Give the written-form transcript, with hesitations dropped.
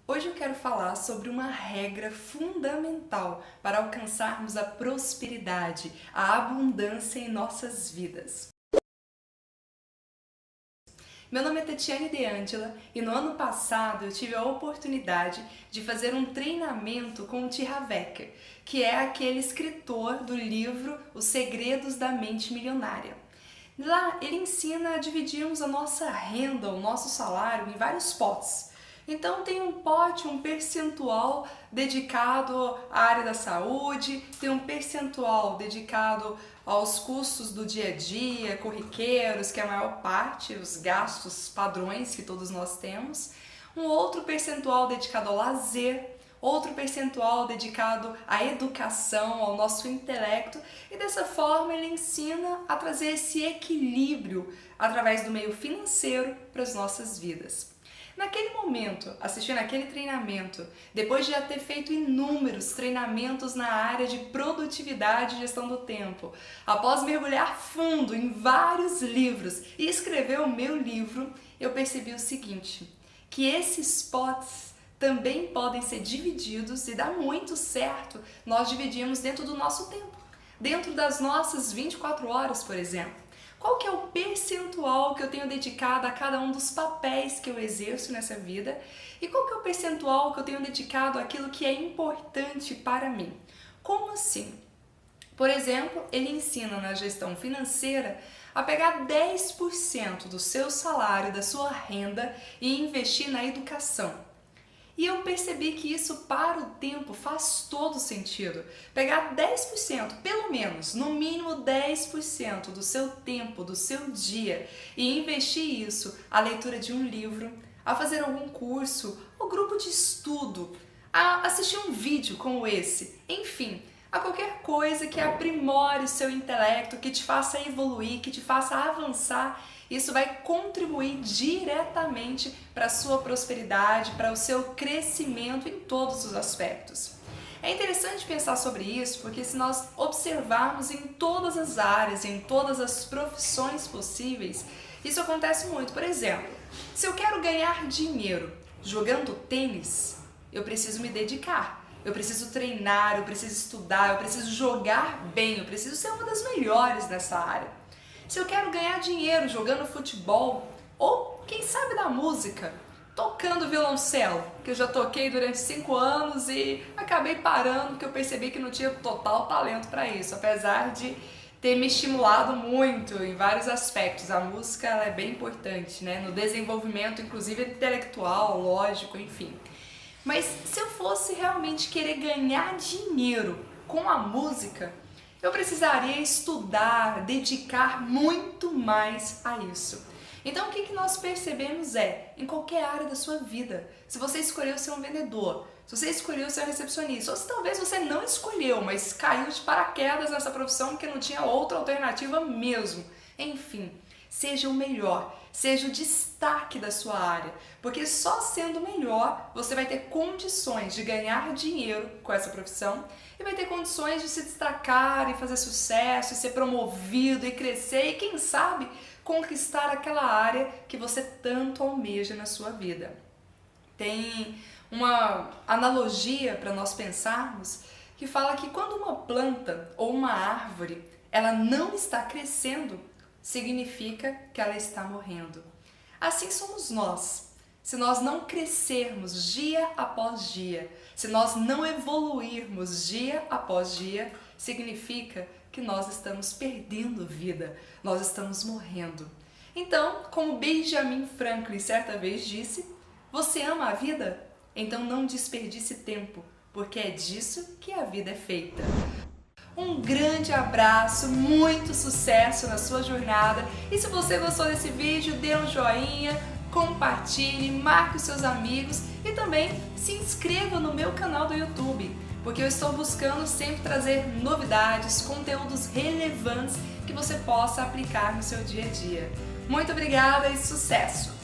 Hoje eu quero falar sobre uma regra fundamental para alcançarmos a prosperidade, a abundância em nossas vidas. Meu nome é Tatiane De Angela e no ano passado eu tive a oportunidade de fazer um treinamento com o T. Harv Eker, que é aquele escritor do livro Os Segredos da Mente Milionária. Lá ele ensina a dividirmos a nossa renda, o nosso salário em vários potes. Então tem um pote, um percentual dedicado à área da saúde, tem um percentual dedicado aos custos do dia a dia, corriqueiros, que é a maior parte, os gastos padrões que todos nós temos, um outro percentual dedicado ao lazer, outro percentual dedicado à educação, ao nosso intelecto, e dessa forma ele ensina a trazer esse equilíbrio através do meio financeiro para as nossas vidas. Naquele momento, assistindo aquele treinamento, depois de já ter feito inúmeros treinamentos na área de produtividade e gestão do tempo, após mergulhar fundo em vários livros e escrever o meu livro, eu percebi o seguinte, que esses potes também podem ser divididos e dá muito certo nós dividimos dentro do nosso tempo, dentro das nossas 24 horas, por exemplo. Qual que é o percentual que eu tenho dedicado a cada um dos papéis que eu exerço nessa vida e qual que é o percentual que eu tenho dedicado àquilo que é importante para mim? Como assim? Por exemplo, ele ensina na gestão financeira a pegar 10% do seu salário, da sua renda e investir na educação. E eu percebi que isso para o tempo faz todo sentido. Pegar 10%, pelo menos, no mínimo 10% do seu tempo, do seu dia e investir isso à leitura de um livro, a fazer algum curso, ou grupo de estudo, a assistir um vídeo como esse, enfim, a qualquer coisa que aprimore o seu intelecto, que te faça evoluir, que te faça avançar. Isso vai contribuir diretamente para a sua prosperidade, para o seu crescimento em todos os aspectos. É interessante pensar sobre isso porque se nós observarmos em todas as áreas, em todas as profissões possíveis, isso acontece muito. Por exemplo, se eu quero ganhar dinheiro jogando tênis, eu preciso me dedicar. Eu preciso treinar, eu preciso estudar, eu preciso jogar bem, eu preciso ser uma das melhores nessa área. Se eu quero ganhar dinheiro jogando futebol, ou quem sabe da música, tocando violoncelo, que eu já toquei durante 5 anos e acabei parando porque eu percebi que não tinha total talento para isso, apesar de ter me estimulado muito em vários aspectos. A música ela é bem importante, né? No desenvolvimento, inclusive intelectual, lógico, enfim. Mas se eu fosse realmente querer ganhar dinheiro com a música, eu precisaria estudar, dedicar muito mais a isso. Então o que nós percebemos em qualquer área da sua vida, se você escolheu ser um vendedor, se você escolheu ser um recepcionista, ou se talvez você não escolheu, mas caiu de paraquedas nessa profissão porque não tinha outra alternativa mesmo. Enfim, seja o melhor, seja o destaque da sua área, porque só sendo melhor você vai ter condições de ganhar dinheiro com essa profissão e vai ter condições de se destacar e fazer sucesso, e ser promovido e crescer e quem sabe conquistar aquela área que você tanto almeja na sua vida. Tem uma analogia para nós pensarmos que fala que quando uma planta ou uma árvore ela não está crescendo, significa que ela está morrendo. Assim somos nós. Se nós não crescermos dia após dia, se nós não evoluirmos dia após dia, significa que nós estamos perdendo vida, nós estamos morrendo. Então, como Benjamin Franklin certa vez disse, você ama a vida? Então não desperdice tempo, porque é disso que a vida é feita. Um grande abraço, muito sucesso na sua jornada e se você gostou desse vídeo, dê um joinha, compartilhe, marque os seus amigos e também se inscreva no meu canal do YouTube, porque eu estou buscando sempre trazer novidades, conteúdos relevantes que você possa aplicar no seu dia a dia. Muito obrigada e sucesso!